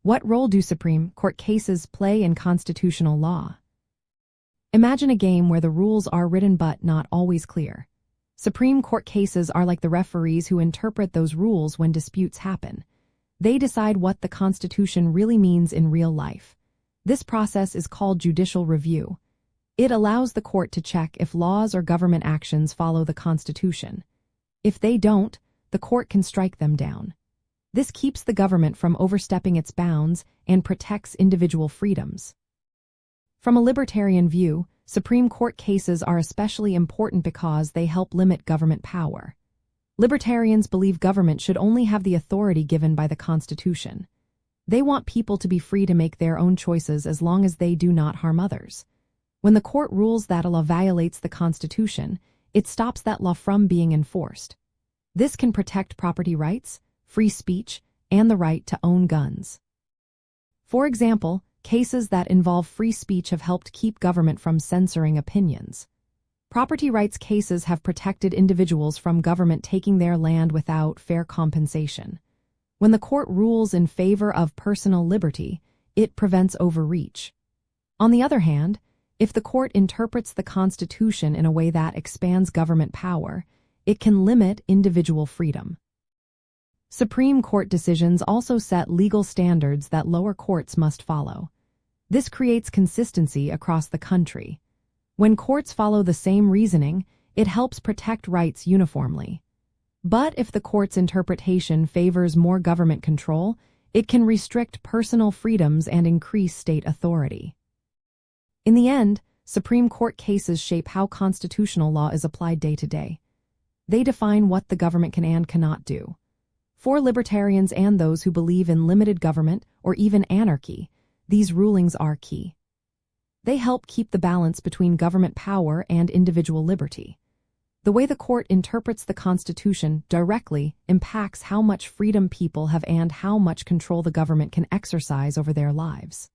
What role do Supreme Court cases play in constitutional law? Imagine a game where the rules are written but not always clear. Supreme Court cases are like the referees who interpret those rules when disputes happen. They decide what the Constitution really means in real life. This process is called judicial review. It allows the court to check if laws or government actions follow the Constitution. If they don't, the court can strike them down. This keeps the government from overstepping its bounds and protects individual freedoms. From a libertarian view, Supreme Court cases are especially important because they help limit government power. Libertarians believe government should only have the authority given by the Constitution. They want people to be free to make their own choices as long as they do not harm others. When the court rules that a law violates the Constitution, it stops that law from being enforced. This can protect property rights, free speech, and the right to own guns. For example, cases that involve free speech have helped keep government from censoring opinions. Property rights cases have protected individuals from government taking their land without fair compensation. When the court rules in favor of personal liberty, it prevents overreach. On the other hand, if the court interprets the Constitution in a way that expands government power, it can limit individual freedom. Supreme Court decisions also set legal standards that lower courts must follow. This creates consistency across the country. When courts follow the same reasoning, it helps protect rights uniformly. But if the court's interpretation favors more government control, it can restrict personal freedoms and increase state authority. In the end, Supreme Court cases shape how constitutional law is applied day to day. They define what the government can and cannot do. For libertarians and those who believe in limited government or even anarchy, these rulings are key. They help keep the balance between government power and individual liberty. The way the court interprets the Constitution directly impacts how much freedom people have and how much control the government can exercise over their lives.